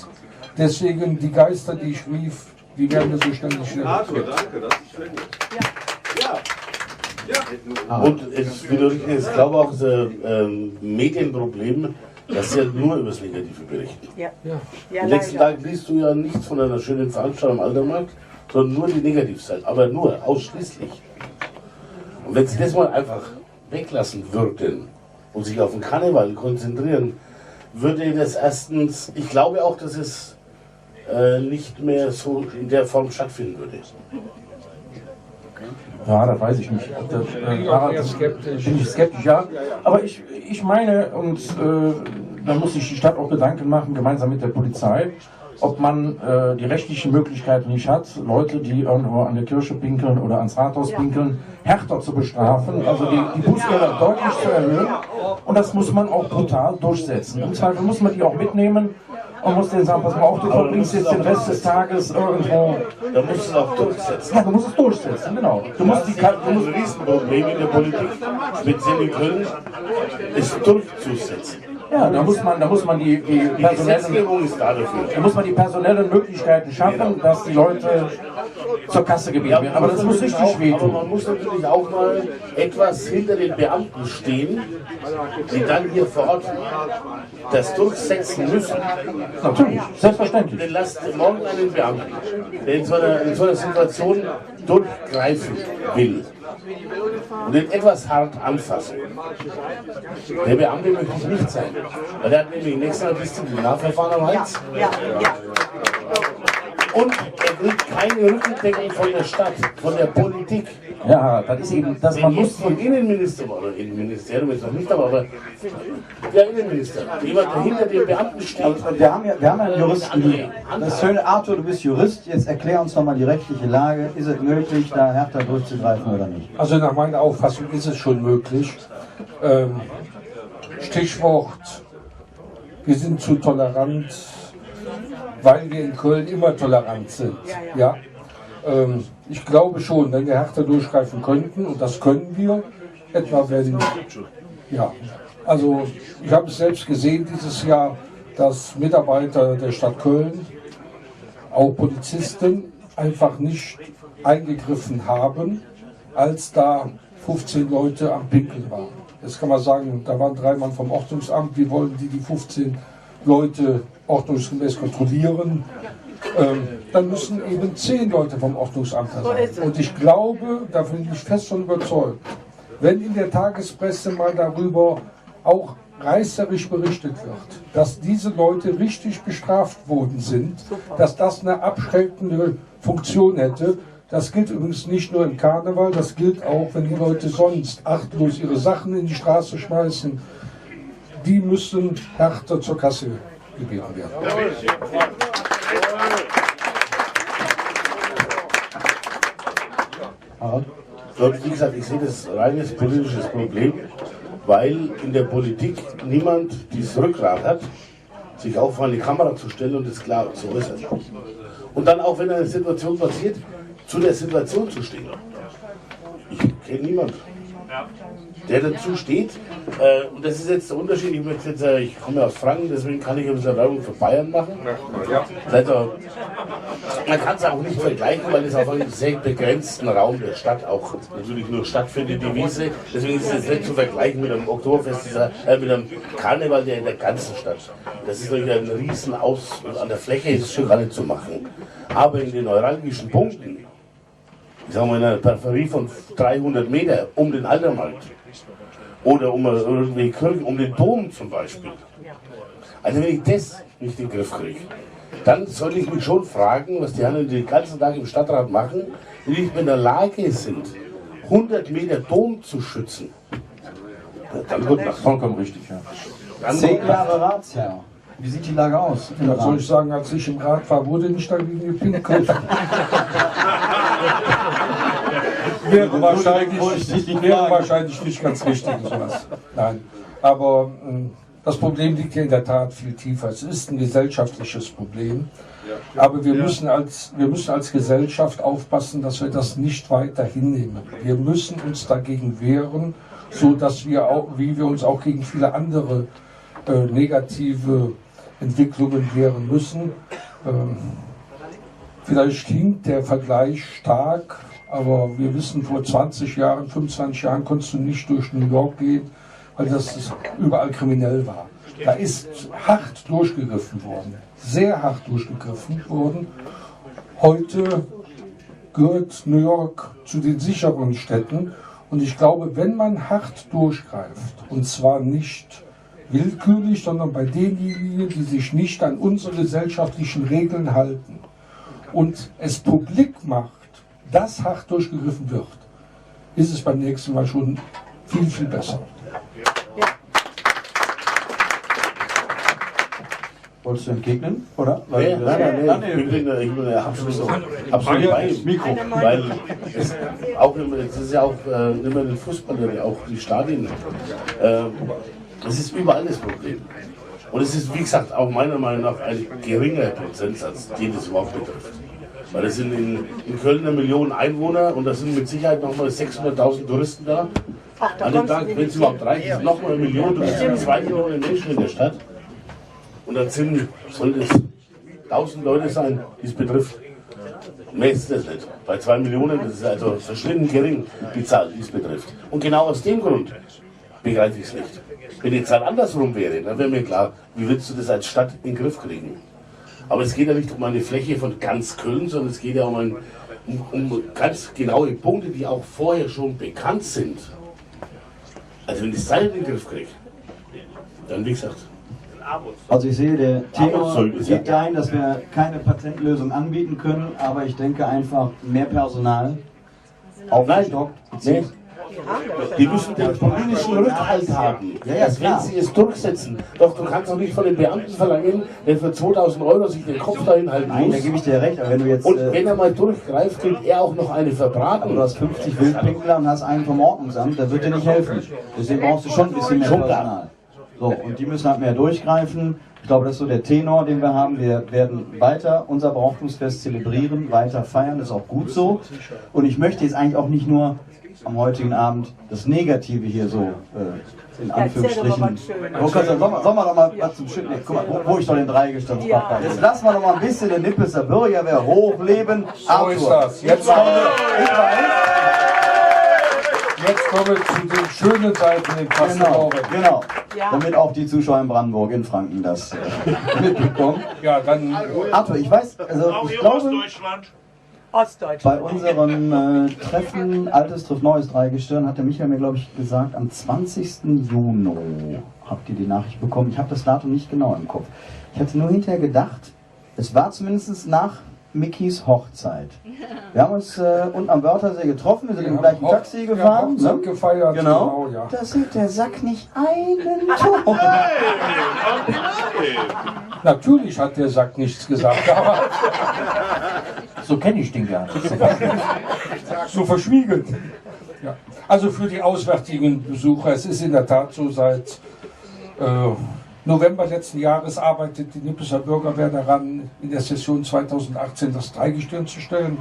Speaker 5: Deswegen die Geister, die ich rief, die werden wir so schnell nicht schnell.
Speaker 8: Danke, das ist schön.
Speaker 7: Und ich glaube auch, das Medienproblem, dass sie ja nur über das Negative berichten. Am nächsten Tag liest du ja nichts von einer schönen Veranstaltung am Altermarkt, sondern nur die Negativseite, aber nur, ausschließlich. Und wenn sie das mal einfach weglassen würden und sich auf den Karneval konzentrieren, würde das erstens, ich glaube auch, dass es nicht mehr so in der Form stattfinden würde.
Speaker 6: Ja, das weiß ich nicht. Bin ich skeptisch, ja. Aber ich meine, und da muss sich die Stadt auch Gedanken machen, gemeinsam mit der Polizei, ob man die rechtlichen Möglichkeiten nicht hat, Leute, die irgendwo an der Kirche pinkeln oder ans Rathaus pinkeln, härter zu bestrafen, also die Bußgelder deutlich zu erhöhen. Und das muss man auch brutal durchsetzen. Im Zweifel muss man die auch mitnehmen und musst denen sagen, pass mal auf, du verbringst jetzt den Rest des Tages irgendwo.
Speaker 7: Da musst du es auch durchsetzen.
Speaker 6: Ja, du musst es durchsetzen, genau. Du musst die
Speaker 7: ein Riesenproblem in der Politik, speziell in Köln, es durchzusetzen.
Speaker 6: Ja, da muss man die
Speaker 7: Die
Speaker 6: personellen,
Speaker 7: Gesetzgebung ist da dafür.
Speaker 6: da muss man die personellen Möglichkeiten schaffen, dass die Leute zur Kasse gebeten werden. Aber das muss richtig
Speaker 7: Aber
Speaker 6: wehtun.
Speaker 7: man muss natürlich auch mal etwas hinter den Beamten stehen, die dann hier vor Ort das durchsetzen müssen.
Speaker 6: Natürlich, selbstverständlich.
Speaker 7: Denn lasst morgen einen Beamten, der in so einer Situation durchgreifen will und den etwas hart anfassen. Der Beamte möchte ich nicht sein, weil der hat nämlich nächstes Mal Disziplinarverfahren am Hals.
Speaker 2: Ja, ja.
Speaker 7: Und er kriegt keine Rückendeckung von der Stadt, von der Politik.
Speaker 6: Ja, das ist eben, dass man muss.
Speaker 7: Vom Innenminister, oder Innenministerium ist noch nicht, aber der Innenminister, jemand, der hinter den Beamten steht.
Speaker 1: Aber wir haben ja einen Juristen hier. Das Schöne, Arthur, du bist Jurist, jetzt erklär uns doch mal die rechtliche Lage. Ist es möglich, da härter durchzugreifen oder nicht?
Speaker 5: Also nach meiner Auffassung ist es schon möglich. Stichwort, wir sind zu tolerant, weil wir in Köln immer tolerant sind. Ja? Ich glaube schon, wenn wir härter durchgreifen könnten, und das können wir, etwa wenn, ja, also ich habe es selbst gesehen dieses Jahr, dass Mitarbeiter der Stadt Köln, auch Polizisten, einfach nicht eingegriffen haben, als da 15 Leute am Pinkeln waren. Jetzt kann man sagen, da waren 3 Mann vom Ordnungsamt, wie wollen die 15 Leute ordnungsgemäß kontrollieren? Dann müssen eben 10 Leute vom Ordnungsamt da sein. Und ich glaube, da bin ich fest von überzeugt, wenn in der Tagespresse mal darüber auch reißerisch berichtet wird, dass diese Leute richtig bestraft worden sind, dass das eine abschreckende Funktion hätte. Das gilt übrigens nicht nur im Karneval, das gilt auch, wenn die Leute sonst achtlos ihre Sachen in die Straße schmeißen. Die müssen härter zur Kasse gebeten werden.
Speaker 7: Wie gesagt, ich sehe das reines politisches Problem, weil in der Politik niemand dieses Rückgrat hat, sich auch vor eine Kamera zu stellen und es klar zu äußern. Und dann auch, wenn eine Situation passiert, zu der Situation zu stehen. Ich kenne niemanden, der dazu steht. Und das ist jetzt der Unterschied. Ich komme ja aus Franken, deswegen kann ich ein bisschen Werbung für Bayern machen. Also, man kann es auch nicht vergleichen, weil es auf einem sehr begrenzten Raum der Stadt auch natürlich nur stattfindet, die Wiese. Deswegen ist es jetzt nicht zu vergleichen mit einem Oktoberfest, mit einem Karneval, der in der ganzen Stadt. Das ist natürlich ein riesen und an der Fläche ist es schon gar nicht zu machen. Aber in den neuralgischen Punkten, ich sage mal in einer Peripherie von 300 Meter um den Altermarkt oder um irgendwelche Kirchen, um den Dom zum Beispiel. Also wenn ich das nicht in den Griff kriege, dann soll ich mich schon fragen, was die anderen den ganzen Tag im Stadtrat machen, wenn die nicht mehr in der Lage sind, 100 Meter Dom zu schützen. Dann wird das
Speaker 6: Vollkommen richtig, ja.
Speaker 1: 10 Jahre Ratsherr. Wie sieht die Lage aus?
Speaker 5: Was soll ich sagen, als ich im Rat war, wurde nicht dagegen gepinkelt. wäre wahrscheinlich nicht ganz richtig. Sowas. Nein. Aber das Problem liegt ja in der Tat viel tiefer. Es ist ein gesellschaftliches Problem. Aber wir müssen als Gesellschaft aufpassen, dass wir das nicht weiter hinnehmen. Wir müssen uns dagegen wehren, so dass wie wir uns auch gegen viele andere negative Entwicklungen wehren müssen. Vielleicht hinkt der Vergleich stark, aber wir wissen, vor 20 Jahren, 25 Jahren konntest du nicht durch New York gehen, weil das überall kriminell war. Da ist hart durchgegriffen worden, sehr hart durchgegriffen worden. Heute gehört New York zu den sicheren Städten und ich glaube, wenn man hart durchgreift, und zwar nicht willkürlich, sondern bei denjenigen, die sich nicht an unsere gesellschaftlichen Regeln halten und es publik macht, dass hart durchgegriffen wird, ist es beim nächsten Mal schon viel, viel besser.
Speaker 1: Wolltest du entgegnen, oder?
Speaker 7: Nein, ich bin absolut bei ihm.
Speaker 1: Mikro.
Speaker 7: Weil es ist ja auch nicht nur den Fußball, auch die Stadien. Es ist überall das Problem. Und es ist, wie gesagt, auch meiner Meinung nach ein geringer Prozentsatz, den das überhaupt betrifft. Weil es sind in Köln 1 Million Einwohner und da sind mit Sicherheit nochmal 600.000 Touristen da. An dem Tag, wenn es überhaupt reicht, ist nochmal 1 Million, du hast 2 Millionen Menschen in der Stadt. Und dann sollen es 1000 Leute sein, die es betrifft. Mehr ist das nicht. Bei 2 Millionen, das ist also verschwindend gering, die Zahl, die es betrifft. Und genau aus dem Grund begreife ich es nicht. Wenn die Zahl andersrum wäre, dann wäre mir klar, wie willst du das als Stadt in den Griff kriegen? Aber es geht ja nicht um eine Fläche von ganz Köln, sondern es geht ja um ganz genaue Punkte, die auch vorher schon bekannt sind. Also wenn ich das in den Griff kriege, dann wie gesagt.
Speaker 1: Also ich sehe, der Tenor geht dahin, dass wir keine Patentlösung anbieten können, aber ich denke einfach mehr Personal aufgestockt.
Speaker 7: Nee. Die müssen den politischen Rückhalt haben, dass wenn sie es durchsetzen. Doch du kannst doch nicht von den Beamten verlangen, der für 2000 € sich den Kopf dahin halten muss.
Speaker 1: Nein, da gebe ich dir recht, aber wenn du jetzt...
Speaker 7: Und wenn er mal durchgreift, kriegt er auch noch eine verbraten.
Speaker 1: Du hast 50 Wildpinkler und hast einen vom Ordnungsamt, das wird dir nicht helfen. Deswegen brauchst du schon ein bisschen mehr Personal. So, und die müssen halt mehr durchgreifen. Ich glaube, das ist so der Tenor, den wir haben. Wir werden weiter unser Brauchtumsfest zelebrieren, weiter feiern, das ist auch gut so. Und ich möchte jetzt eigentlich auch nicht nur am heutigen Abend das Negative hier so in Anführungsstrichen. Sollen wir doch mal was zum Schütten? Guck mal, wo ich doch den Dreigestirnsbach habe. Jetzt lassen wir noch mal ein bisschen den Nippelser Bürgerwehr hochleben.
Speaker 5: So ist das. Jetzt kommen wir zu den schönen Seiten in Kassel.
Speaker 1: Genau. Damit auch die Zuschauer in Brandenburg, in Franken das mitbekommen.
Speaker 5: Ja, dann.
Speaker 1: Arthur, ich weiß, also
Speaker 3: Auch
Speaker 1: ich
Speaker 3: hier
Speaker 1: glaube,
Speaker 3: Ostdeutschland.
Speaker 1: bei unserem Treffen Altes trifft Neues Dreigestirn hat der Michael mir, glaube ich, gesagt, am 20. Juni habt ihr die Nachricht bekommen. Ich habe das Datum nicht genau im Kopf. Ich hatte nur hinterher gedacht, es war zumindest nach Mickys Hochzeit. Wir haben uns unten am Wörthersee getroffen, wir sind im gleichen Taxi gefahren.
Speaker 5: Ja, gefeiert,
Speaker 1: genau.
Speaker 5: Ja.
Speaker 1: Da sieht der Sack nicht einen Ton.
Speaker 5: Natürlich hat der Sack nichts gesagt, aber
Speaker 6: So kenne ich den gar nicht.
Speaker 5: so verschwiegen. Ja. Also für die auswärtigen Besucher, es ist in der Tat so, seit November letzten Jahres arbeitet die Nippelser Bürgerwehr daran, in der Session 2018 das Dreigestirn zu stellen.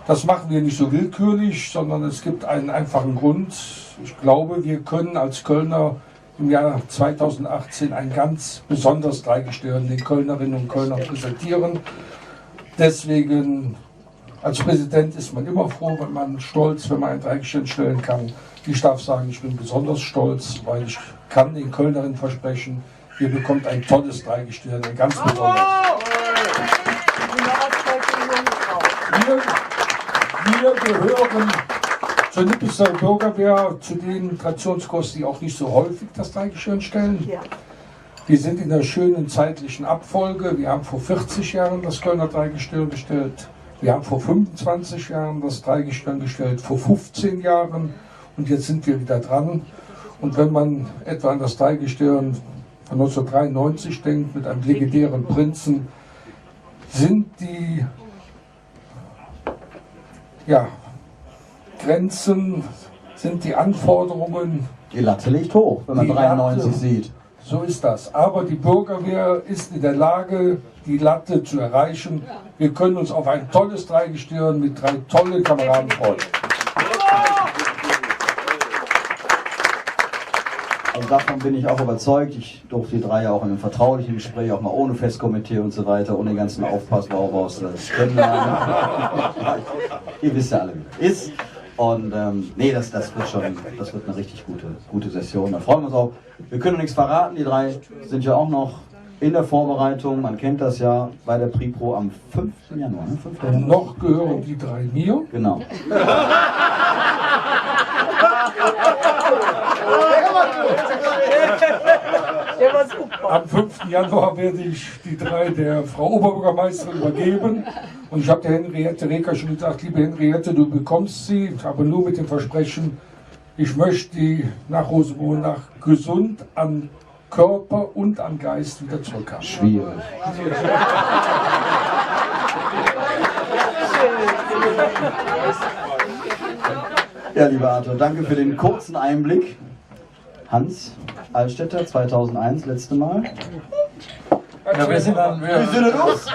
Speaker 5: Das machen wir nicht so willkürlich, sondern es gibt einen einfachen Grund. Ich glaube, wir können als Kölner im Jahr 2018 ein ganz besonderes Dreigestirn den Kölnerinnen und Kölnern präsentieren. Deswegen, als Präsident ist man immer froh, wenn man stolz, wenn man ein Dreigestirn stellen kann. Ich darf sagen, ich bin besonders stolz, weil ich kann den Kölnerinnen versprechen, ihr bekommt ein tolles Dreigestirn, ein ganz besonderes. Wir gehören zur Nippelser Bürgerwehr, zu den Traditionskosten, die auch nicht so häufig das Dreigestirn stellen.
Speaker 2: Ja.
Speaker 5: Wir sind in der schönen zeitlichen Abfolge. Wir haben vor 40 Jahren das Kölner Dreigestirn gestellt. Wir haben vor 25 Jahren das Dreigestirn gestellt, vor 15 Jahren. Und jetzt sind wir wieder dran. Und wenn man etwa an das Dreigestirn von 1993 denkt, mit einem legendären Prinzen, sind die Grenzen, sind die Anforderungen.
Speaker 1: Die Latte liegt hoch, wenn man
Speaker 5: Die
Speaker 1: 93
Speaker 5: Latte.
Speaker 1: sieht.
Speaker 5: So ist das. Aber die Bürgerwehr ist in der Lage, die Latte zu erreichen. Wir können uns auf ein tolles Dreigestirn mit 3 tollen Kameraden freuen.
Speaker 1: Also davon bin ich auch überzeugt. Ich durfte die 3 ja auch in einem vertraulichen Gespräch, auch mal ohne Festkomitee und so weiter, ohne den ganzen Aufpassbaubaus kennenlernen. Ihr wisst ja alle, wie es ist. Und nee, das wird eine richtig gute Session. Da freuen wir uns auch. Wir können noch nichts verraten. Die 3 sind ja auch noch in der Vorbereitung. Man kennt das ja bei der Pripro am 5. Januar. Ne? 5. Januar.
Speaker 5: Noch gehören die 3 mir.
Speaker 1: Genau.
Speaker 2: Der war super.
Speaker 5: Am 5. Januar werde ich die 3 der Frau Oberbürgermeisterin übergeben. Und ich habe der Henriette Reker schon gesagt, liebe Henriette, du bekommst sie, aber nur mit dem Versprechen, ich möchte die nach Rosenmonach gesund an Körper und an Geist wieder zurückhaben.
Speaker 1: Schwierig. Ja, lieber Arthur, danke für den kurzen Einblick Hans Altstädter, 2001, letzte Mal.
Speaker 6: Ja, wir sind dann.
Speaker 1: Wie sieht das aus?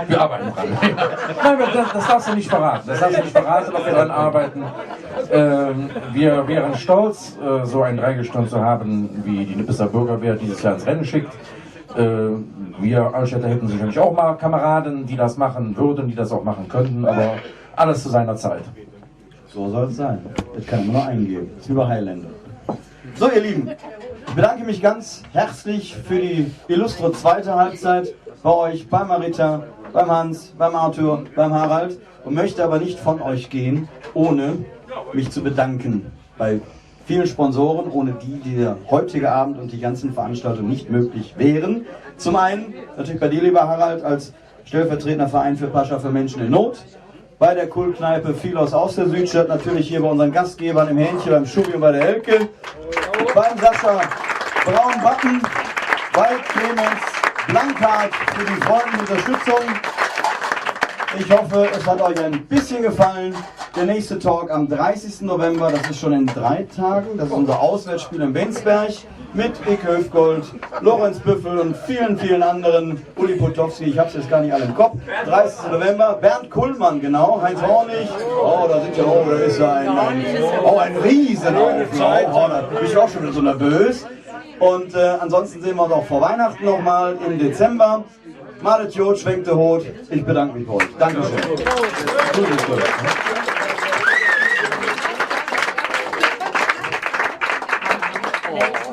Speaker 6: Wir arbeiten dran. Nein, das darfst du nicht verraten. Das darfst du nicht verraten, ob wir dran arbeiten. Wir wären stolz, so einen Dreigestirn zu haben, wie die Nippeser Bürgerwehr dieses Jahr ins Rennen schickt. Wir Altstädter hätten sicherlich auch mal Kameraden, die das machen würden, die das auch machen könnten, aber alles zu seiner Zeit.
Speaker 1: So soll es sein. Das kann ich nur eingeben. Das ist wie bei Highlander. So, ihr Lieben, ich bedanke mich ganz herzlich für die illustre zweite Halbzeit bei euch, bei Marita, beim Hans, beim Arthur, beim Harald und möchte aber nicht von euch gehen, ohne mich zu bedanken bei vielen Sponsoren, ohne die der heutige Abend und die ganzen Veranstaltungen nicht möglich wären. Zum einen natürlich bei dir, lieber Harald, als stellvertretender Verein für Pascha für Menschen in Not. Bei der Kultkneipe Philos aus der Südstadt, natürlich hier bei unseren Gastgebern im Hähnchen, beim Schubi und bei der Elke. Beim Sascha Braun-Backen, bei Clemens Blankhardt für die freundliche Unterstützung. Ich hoffe, es hat euch ein bisschen gefallen. Der nächste Talk am 30. November, das ist schon in 3 Tagen. Das ist unser Auswärtsspiel in Bensberg mit Ike Höfgold, Lorenz Büffel und vielen, vielen anderen. Uli Potowski, ich habe es jetzt gar nicht alle im Kopf. 30. November, Bernd Kullmann, genau, Heinz Hornig. Oh, da sind ja, oh, da ist ja ein Riesenauflauf. Oh, da bin ich auch schon wieder so nervös. Und ansonsten sehen wir uns auch vor Weihnachten nochmal im Dezember. Malet Jod, schwenkt der Hut. Ich bedanke mich bei euch. Dankeschön.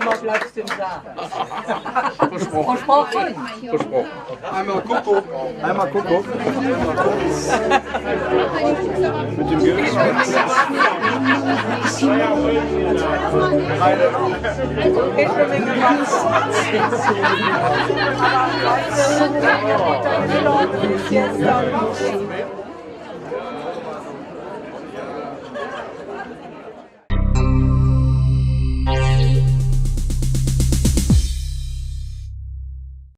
Speaker 2: Mal bleibst du im Saal.
Speaker 7: Versprochen. Versprochen.
Speaker 1: Einmal Kuckuck. Einmal Kuckuck. Mit dem Geld.
Speaker 2: Ich bin